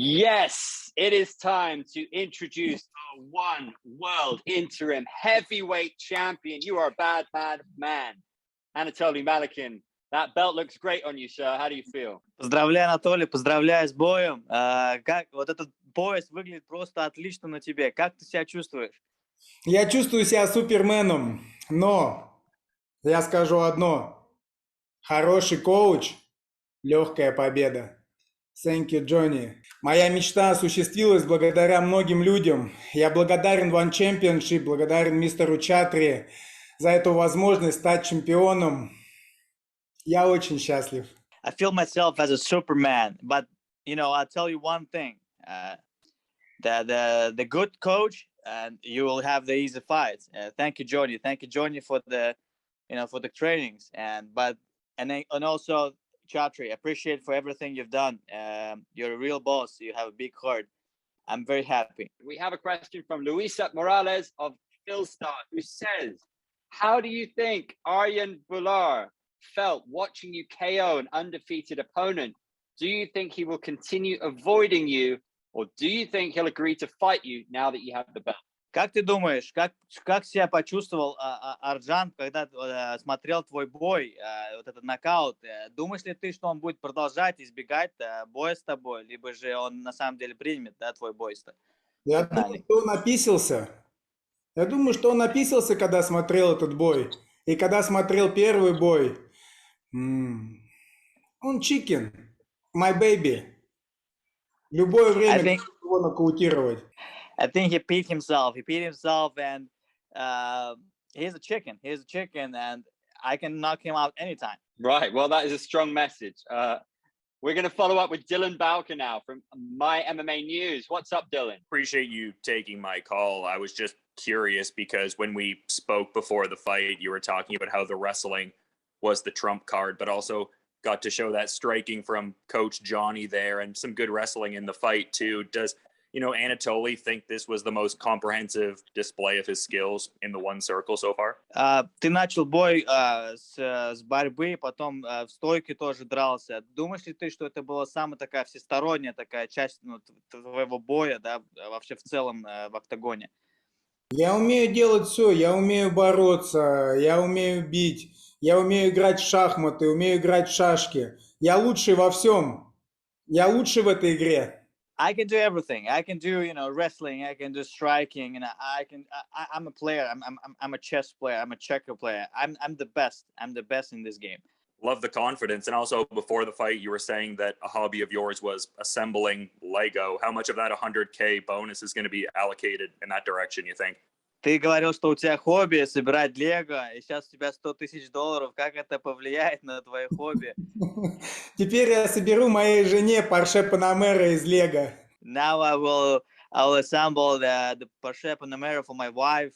Yes, it is time to introduce our one world interim heavyweight champion. You are a bad man. Anatoliy Malykhin. That belt looks great on you, sir. How do you feel? Поздравляю, Анатолий, поздравляю с боем. Как вот этот пояс выглядит просто отлично на тебе. Как ты себя чувствуешь? Я чувствую себя суперменом, но я скажу одно. Хороший коуч, легкая победа. Thank you, Johnny. Моя мечта осуществилась благодаря многим людям. Я благодарен One Championship, благодарен мистеру Чатри за эту возможность стать чемпионом. Я очень счастлив. I feel myself as a Superman, but I'll tell you one thing: the good coach, and you will have the easy fights. Thank you, Johnny. Thank you, Johnny, for the for the trainings, and also Chatri. Appreciate for everything you've done. You're a real boss. You have a big heart. I'm very happy. We have a question from Luisa Morales of Philstar, who says, "How do you think Aryan Bular felt watching you KO an undefeated opponent? Do you think he will continue avoiding you, or do you think he'll agree to fight you now that you have the belt?" Как ты думаешь, как себя почувствовал Арджан, когда смотрел твой бой, вот этот нокаут? Думаешь ли ты, что он будет продолжать избегать боя с тобой, либо же он на самом деле примет твой бой? Я думаю, что он описался. Я думаю, что он описался, когда смотрел этот бой. И когда смотрел первый бой. Он chicken, my baby. Любое время его нокаутировать. I think he beat himself. And he's a chicken. And I can knock him out anytime. Right. Well, that is a strong message. We're going to follow up with Dylan Bowker now from My MMA News. What's up, Dylan? Appreciate you taking my call. I was just curious because when we spoke before the fight, you were talking about how the wrestling was the trump card, but also got to show that striking from Coach Johnny there and some good wrestling in the fight too. Does Anatoly think this was the most comprehensive display of his skills in the one circle so far? Ты начал бой с борьбы, потом в стойке тоже дрался. Думаешь ли ты, что это была самая такая всесторонняя такая часть твоего боя, да, вообще в целом в октагоне? Я умею делать все. Я умею бороться, я умею бить, я умею играть в шахматы, умею играть в шашки. Я лучший во всем. Я лучший в этой игре. I can do everything. I can do, wrestling. I can do striking, and I'm a player. I'm a chess player. I'm a checker player. I'm the best. I'm the best in this game. Love the confidence. And also before the fight, you were saying that a hobby of yours was assembling Lego. How much of that 100K bonus is going to be allocated in that direction, you think? Ты говорил, что у тебя хобби собирать Лего, и сейчас у тебя $100 000. Как это повлияет на твое хобби? Теперь я соберу моей жене Porsche Panamera из Лего. Now I'll assemble the Porsche Panamera for my wife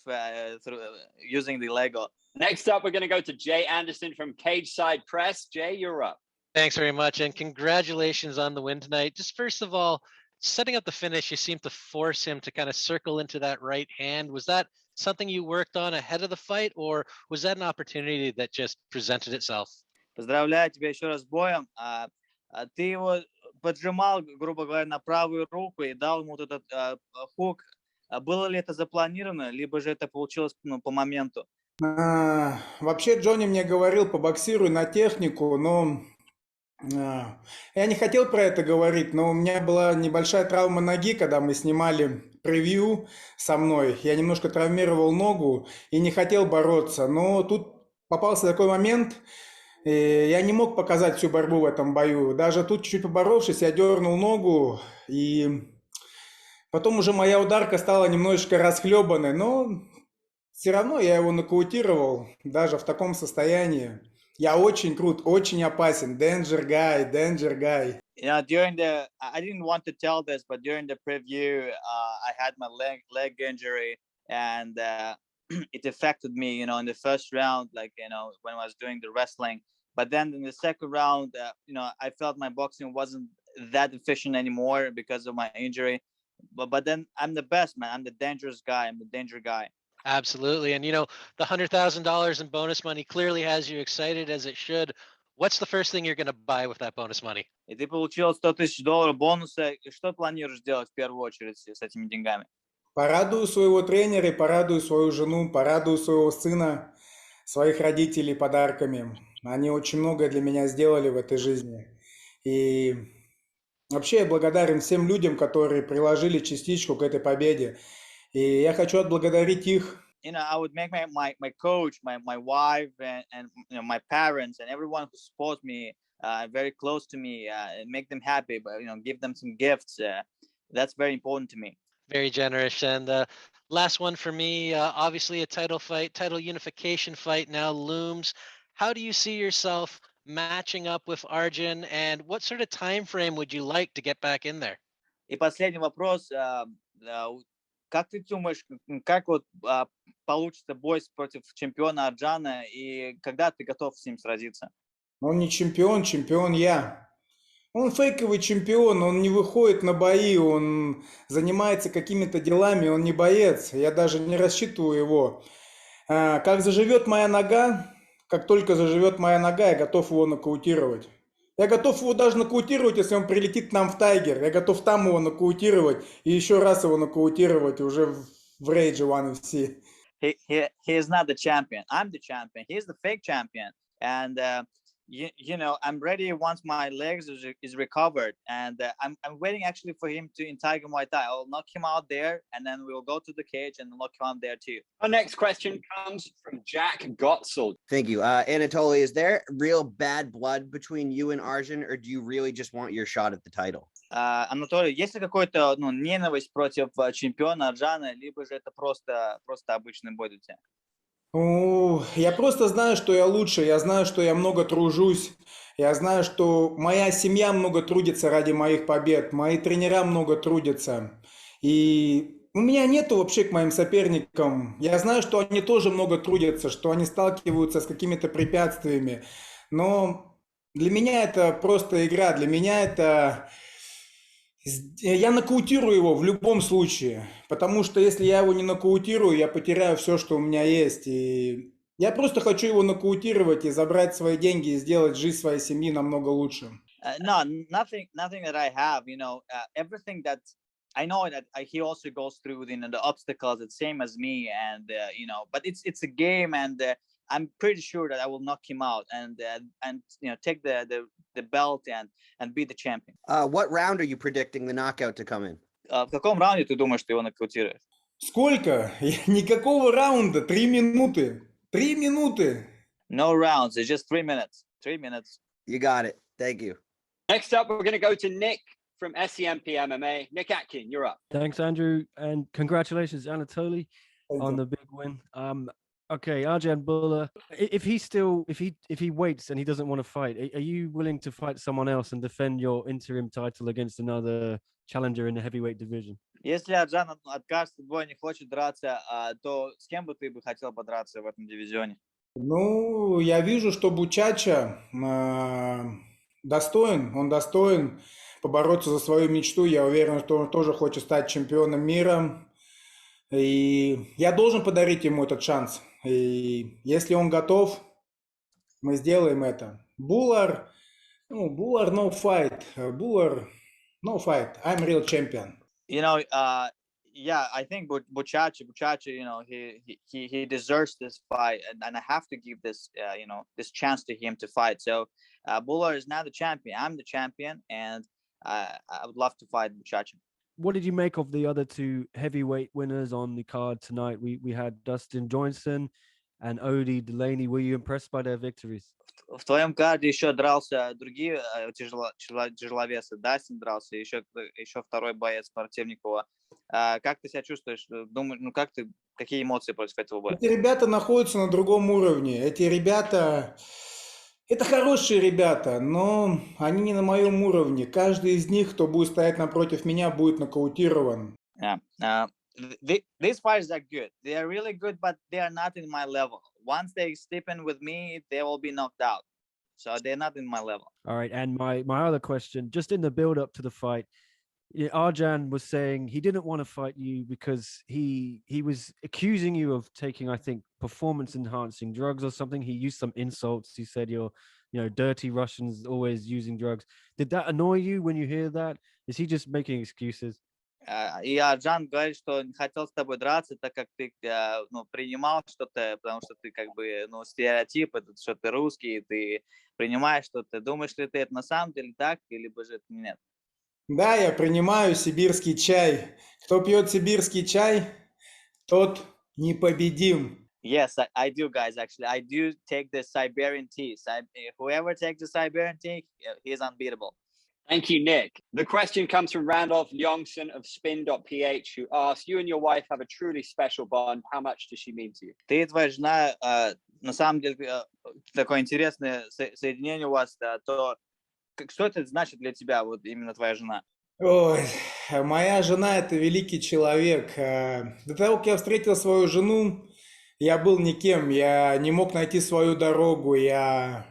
using the Lego. Next up, we're going to go to Jay Anderson from Cage Side Press. Jay, you're up. Thanks very much, and congratulations on the win tonight. Just first of all, setting up the finish, you seemed to force him to kind of circle into that right hand. Was that something you worked on ahead of the fight, or was that an opportunity that just presented itself? Поздравляю тебя еще раз с боем. Ты его поджимал, грубо говоря, на правую руку и дал ему вот этот хук. Было ли это запланировано, либо же это получилось по моменту? Вообще Джонни мне говорил, побоксируй на технику, но я не хотел про это говорить, но у меня была небольшая травма ноги, когда мы снимали превью со мной. Я немножко травмировал ногу и не хотел бороться. Но тут попался такой момент, я не мог показать всю борьбу в этом бою. Даже тут чуть-чуть поборовшись, я дернул ногу, и потом уже моя ударка стала немножечко расхлебанной, но все равно я его нокаутировал, даже в таком состоянии. Я очень крут, очень опасен. Danger guy, danger guy. I didn't want to tell this, but during the preview, I had my leg injury, and it affected me, in the first round, when I was doing the wrestling. But then in the second round, I felt my boxing wasn't that efficient anymore because of my injury. But then I'm the best, man. I'm the dangerous guy. I'm the danger guy. Absolutely. And, the $100,000 in bonus money clearly has you excited, as it should. what's the first thing you're going to buy with that bonus money? И ты получил $100 000 бонуса. И что планируешь делать в первую очередь с этими деньгами? Порадую своего тренера, порадую свою жену, порадую своего сына, своих родителей подарками. Они очень многое для меня сделали в этой жизни. И вообще я благодарен всем людям, которые приложили частичку к этой победе. И я хочу отблагодарить их. I would make my coach, my wife, and my parents, and everyone who supports me, very close to me, make them happy, but give them some gifts. That's very important to me. Very generous. And last one for me, obviously a title fight, title unification fight now looms. How do you see yourself matching up with Arjun, and what sort of time frame would you like to get back in there? И последний вопрос. Как ты думаешь, как вот получится бой против чемпиона Арджана, и когда ты готов с ним сразиться? Он не чемпион, чемпион я. Он фейковый чемпион, он не выходит на бои, он занимается какими-то делами, он не боец. Я даже не рассчитываю его. Как заживет моя нога, как только заживет моя нога, я готов его нокаутировать. Я готов его даже нокаутировать, если он прилетит к нам в Тайгер. Я готов там его нокаутировать и еще раз его нокаутировать уже в Rage One FC. He is not the champion. I'm the champion. He's the fake champion. And I'm ready once my legs is recovered. And I'm waiting actually for him to in Tiger Muay Thai. I'll knock him out there, and then we'll go to the cage and knock him out there too. Our next question comes from Jack Gotzel. Thank you. Anatoly, is there real bad blood between you and Arjun, or do you really just want your shot at the title? Анатолий, есть ли какой-то ненависть против чемпиона Арджана, либо же это просто обычный бой для тебя? Я просто знаю, что я лучше, я знаю, что я много тружусь, я знаю, что моя семья много трудится ради моих побед, мои тренера много трудятся. И у меня нету вообще к моим соперникам. Я знаю, что они тоже много трудятся, что они сталкиваются с какими-то препятствиями. Но для меня это просто игра, для меня это... Я нокаутирую его в любом случае, потому что если я его не нокаутирую, я потеряю все, что у меня есть. И я просто хочу его нокаутировать и забрать свои деньги и сделать жизнь своей семьи намного лучше. No, nothing that I have. Everything that I know that he also goes through the obstacles, the same as me, and but it's a game, and I'm pretty sure that I will knock him out and take the belt and be the champion. What round are you predicting the knockout to come in? В каком раунде ты думаешь, ты его нокаутируешь? Сколько? Никакого раунда. 3 минуты. 3 минуты. No rounds. It's just 3 minutes. 3 minutes. You got it. Thank you. Next up, we're going to go to Nick from SEMP MMA. Nick Atkin, you're up. Thanks, Andrew, and congratulations, Anatoly, on the big win. Okay, Arjan Bula, if he waits and he doesn't want to fight, are you willing to fight someone else and defend your interim title against another challenger in the heavyweight division? Если Арджан откажется от боя, не хочет драться, то с кем бы ты хотел подраться в этом дивизионе? Ну, я вижу, что Бучача достоин, он достоин побороться за свою мечту. Я уверен, что он тоже хочет стать чемпионом мира. И я должен подарить ему этот шанс. И если он готов, мы сделаем это. Булар, no fight. Булар, no fight. I'm real champion. Yeah, I think Buchacha, he deserves this fight, and I have to give this, this chance to him to fight. So, Bular is now the champion. I'm the champion, and I would love to fight Buchacha. What did you make of the other two heavyweight winners on the card tonight? We had Dustin Johnson and Odie Delaney. Were you impressed by their victories? В твоем карде еще дрался другие тяжеловесы. Дастин дрался, еще второй боец Противникова. Как ты себя чувствуешь? Думаешь, какие эмоции против этого боя? Эти ребята находятся на другом уровне. Эти ребята... Это хорошие ребята, но они не на моем уровне. Каждый из них, кто будет стоять напротив меня, будет нокаутирован. These fighters are good. They are really good, but they are not in my level. Once they step in with me, they will be knocked out. So they're not in my level. All right. And my other question, just in the build up to the fight, Arjan was saying he didn't want to fight you because he was accusing you of taking, I think, performance enhancing drugs or something. He used some insults. He said you're dirty Russians always using drugs. Did that annoy you when you hear that? Is he just making excuses? И Арджан говорит, что не хотел с тобой драться, так как ты принимал что-то, потому что ты как бы, стереотип, это, что ты русский, ты принимаешь что-то. Думаешь ли ты это на самом деле так, или же это нет? Да, я принимаю сибирский чай. Кто пьет сибирский чай, тот непобедим. Yes, I do, guys. Actually, I do take the Siberian tea. Whoever takes the Siberian tea, he's unbeatable. Thank you, Nick. The question comes from Randolph Youngson of spin.ph, who asks, you and your wife have a truly special bond. How much does she mean to you? Ты и твоя жена, на самом деле, такое интересное соединение у вас, то что это значит для тебя, вот именно твоя жена? Ой, моя жена – это великий человек. До того, как я встретил свою жену, я был никем, я не мог найти свою дорогу, я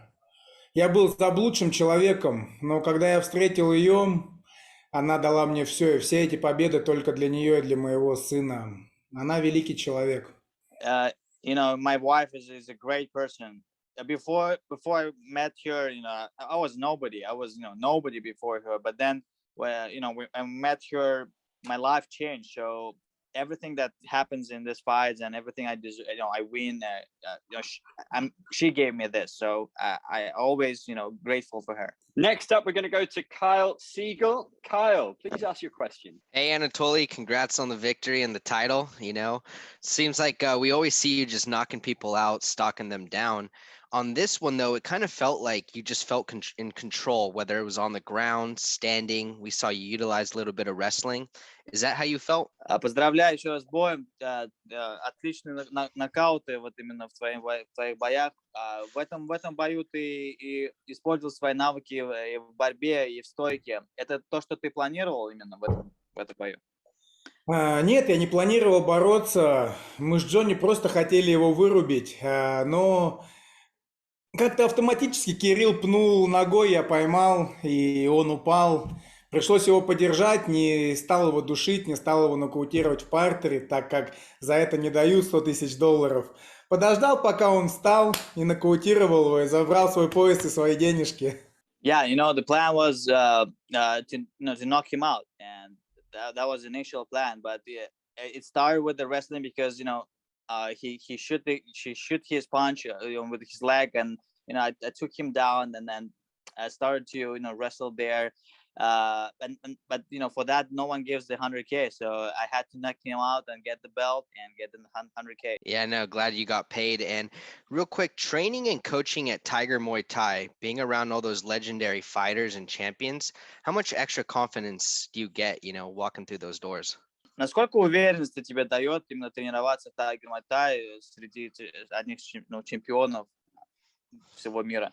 был заблудшим человеком, но когда я встретил ее, она дала мне все, и все эти победы только для нее и для моего сына. Она великий человек. My wife is a great person. Before I met her, I was nobody. I was nobody before her. But then, when I met her, my life changed. So everything that happens in this fights and everything I deserve, I win. She gave me this, so I always, grateful for her. Next up, we're going to go to Kyle Siegel. Kyle, please ask your question. Hey, Anatoly, congrats on the victory and the title. Seems like we always see you just knocking people out, stalking them down. On this one, though, it kind of felt like you just felt in control, whether it was on the ground, standing. We saw you utilize a little bit of wrestling. Is that how you felt? Поздравляю еще раз с боем. Отличные нокауты вот именно в твоих боях. В этом бою ты и использовал свои навыки и в борьбе, и в стойке. Это то, что ты планировал именно в этом бою? Нет, я не планировал бороться. Мы с Джонни просто хотели его вырубить, но как-то автоматически Кирилл пнул ногой, я поймал, и он упал. Пришлось его подержать, не стал его душить, не стал его нокаутировать в партере, так как за это не дают $100 000. Подождал, пока он встал, и нокаутировал его, и забрал свой пояс и свои денежки. Yeah, the plan was to knock him out, and that was the initial plan. But it started with the wrestling because he shoot his punch with his leg, and I took him down, and then I started to wrestle there. But for that, no one gives the 100K, so I had to knock him out and get the belt and get the 100K. Yeah, no, glad you got paid. And real quick, training and coaching at Tiger Muay Thai, being around all those legendary fighters and champions, how much extra confidence do you get, walking through those doors? Насколько уверенности тебе дает именно тренироваться в Tiger Muay Thai среди одних чемпионов всего мира?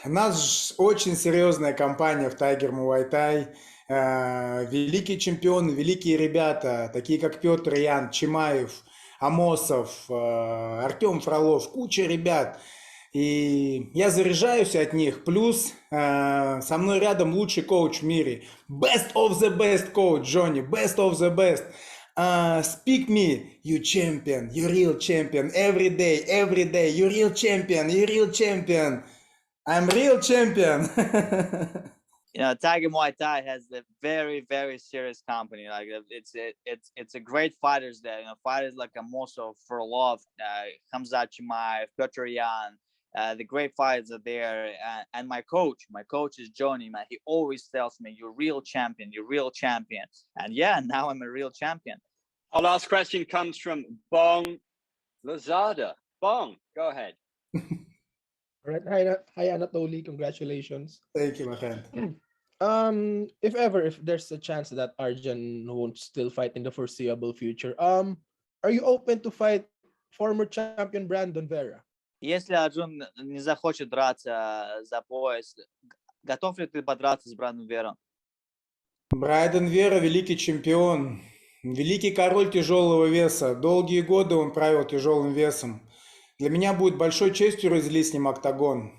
У нас очень серьезная компания в Tiger Muay Thai. Великие чемпионы, великие ребята, такие как Петр Ян, Чимаев, Амосов, Артем Фролов, куча ребят. И я заряжаюсь от них. Плюс со мной рядом лучший коуч в мире. Best of the best coach, Johnny. Best of the best. Speak me, you champion, you real champion. Every day, you real champion, you real champion. I'm real champion. Tiger Muay Thai has a very, very serious company. Like it's a great fighters there. Fighters like Amosov, Frolov, Khamzat Chimaev, Petr Yan. The great fighters are there. And my coach is Johnny, man. He always tells me, "You're real champion. You're real champion." And yeah, now I'm a real champion. Our last question comes from Bong Lazada. Bong, go ahead. All right. Hi, Anatoly. Congratulations. Thank you, my friend. If there's a chance that Arjan won't still fight in the foreseeable future, are you open to fight former champion Brandon Vera? Если Арджун не захочет драться за пояс, готов ли ты подраться с Брайаном Вером? Брайан Вера – великий чемпион, великий король тяжелого веса. Долгие годы он правил тяжелым весом. Для меня будет большой честью разделить с ним октагон.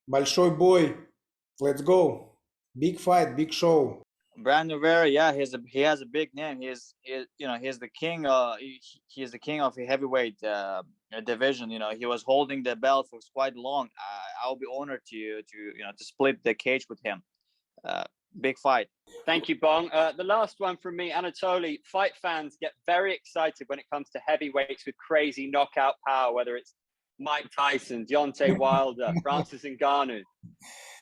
Большой бой. Let's go. Big fight, big show. Brandon Vera, yeah, he has a big name. He's the king. He is the king of heavyweight division. You know, he was holding the belt for quite long. I'll be honored to split the cage with him. Big fight. Thank you, Bong. The last one from me, Anatoly. Fight fans get very excited when it comes to heavyweights with crazy knockout power, whether it's Mike Tyson, Deontay Wilder, Francis Ngannou.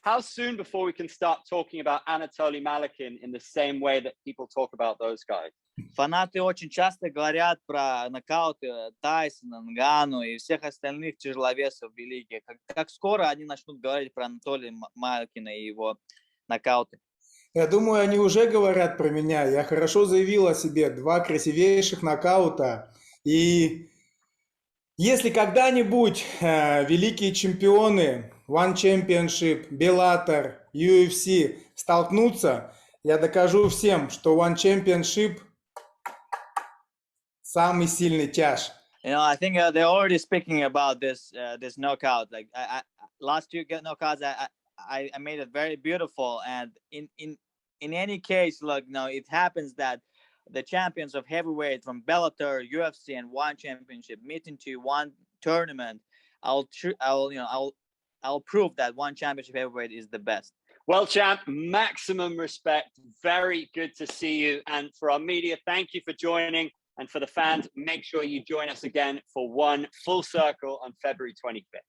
How soon before we can start talking about Anatoly Malykhin in the same way that people talk about those guys? Фанаты очень часто говорят про нокауты Тайсона, Нгану и всех остальных тяжеловесов великих. Как скоро они начнут говорить про Анатолия Малykина и его нокауты? Я думаю, они уже говорят про меня. Я хорошо заявил о себе. 2 красивейших нокаута. И если когда-нибудь великие чемпионы One Championship, Bellator, UFC столкнутся, я докажу всем, что One Championship самый сильный тяж. You know, I think they're already speaking about this knockout. Like I last 2 knockouts, I made it very beautiful. And in any case, look, you know, it happens that the champions of heavyweight from Bellator, UFC, and One Championship meet into one tournament. I'll prove that One Championship heavyweight is the best. Well, champ, maximum respect. Very good to see you. And for our media, thank you for joining. And for the fans, make sure you join us again for One Full Circle on February 25th.